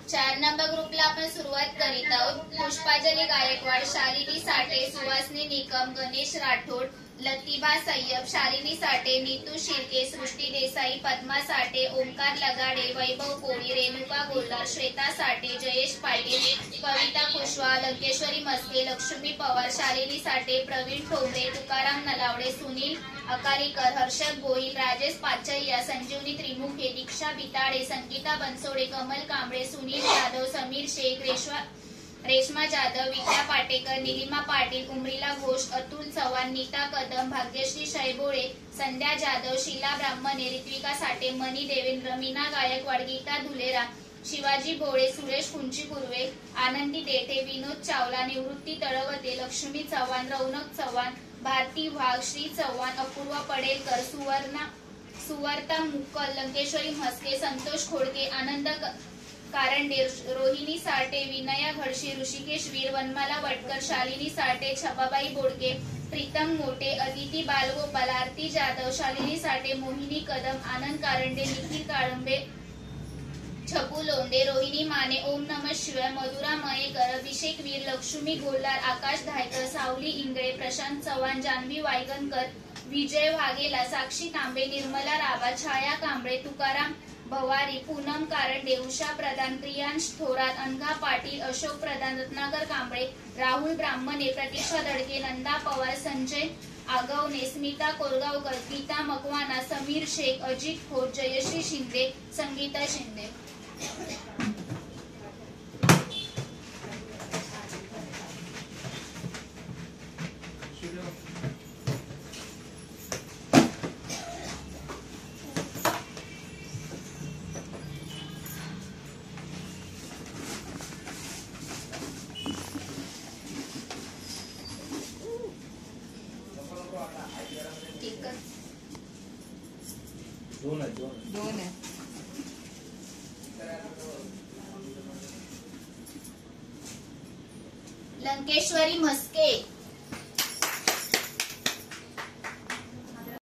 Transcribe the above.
4 number ग्रुपला आपण सुरुवात करीत आहोत। पुष्पांजली गायकवाड, शालिनी साठे, सुहासनी निकम, गणेश राठोड, लतिबा सय्यद, शालिनी साठे, नीतू शिर्के, सृष्टी देसाई, पद्मा साठे, ओमकार लगाडे, वैभव कोळी, रेणुका गोल्हार, श्वेता साठे, जयेश पाटील, कविता कुशवाहा, लंकेश्वरी मस्के, लक्ष्मी पवार, शालिनी साठे, प्रवीण ठोंबरे, तुकाराम नलावडे, सुनील अकालीकर, हर्षद गोहिल, राजेश पाचय्या, संजीवनी त्रिमुखे, दीक्षा बिताडे, संगीता बनसोडे, कमल कांबळे, सुनील जाधव, समीर शेख, रेश्मा जाधव, विद्या पाटेकर, निलिमा पाटील, उमरीला घोष, अतुल चव्हाण, नीता कदम, भाग्यश्री शैबोळे, संध्या जाधव, शीला ब्राह्मणे, ऋत्विका साठे, मनी देवेंद्र, मीना गायकवाड, गीता धुलेरा, शिवाजी भोळे, सुरेश कुंची कुर्वे, आनंदी देठे, विनोद चावला, निवृत्ती तळवते, लक्ष्मी चव्हाण, रौनक चव्हाण, भारती वाघ, श्री चव्हाण, अपूर्वा पडेलकर, सुवर्ता मुक्कल, लंकेश्वरी म्हस्के, संतोष खोडके, आनंद कारंडे, रोहिणी साठे, विनया घडशी, ऋषिकेश वीर, वनमाला वटकर, शालिनी साठे, छबाबाई बोडके, प्रीतम मोटे, अदिती बालगोपाल, आरती जाधव, शालिनी साठे, मोहिनी कदम, आनंद कारंडे, निखिल काळंबे, छपू लोंढे, रोहिणी माने, ओम नमः शिवाय, मधुरा मयेकर, अभिषेक वीर, लक्ष्मी गोल्हार, आकाश धायकर, सावली इंगळे, प्रशांत चव्हाण, जान्हवी वायगणकर, विजय वाघेला, साक्षी तांबे, निर्मला राभा, छाया कांबळे, तुकाराम भवारी, पूनम कारंडे, उषा प्रधान, प्रियांश थोरात, अनघा पाटील, अशोक प्रधान, रत्नाकर कांबळे, राहुल ब्राह्मणे, प्रतीक्षा दडके, नंदा पवार, संजय आगवणे, स्मिता कोरगावकर, गीता मकवाना, समीर शेख, अजित खोत, जयश्री शिंदे, संगीता शिंदे। दोन है। लंकेश्वरी म्हस्के,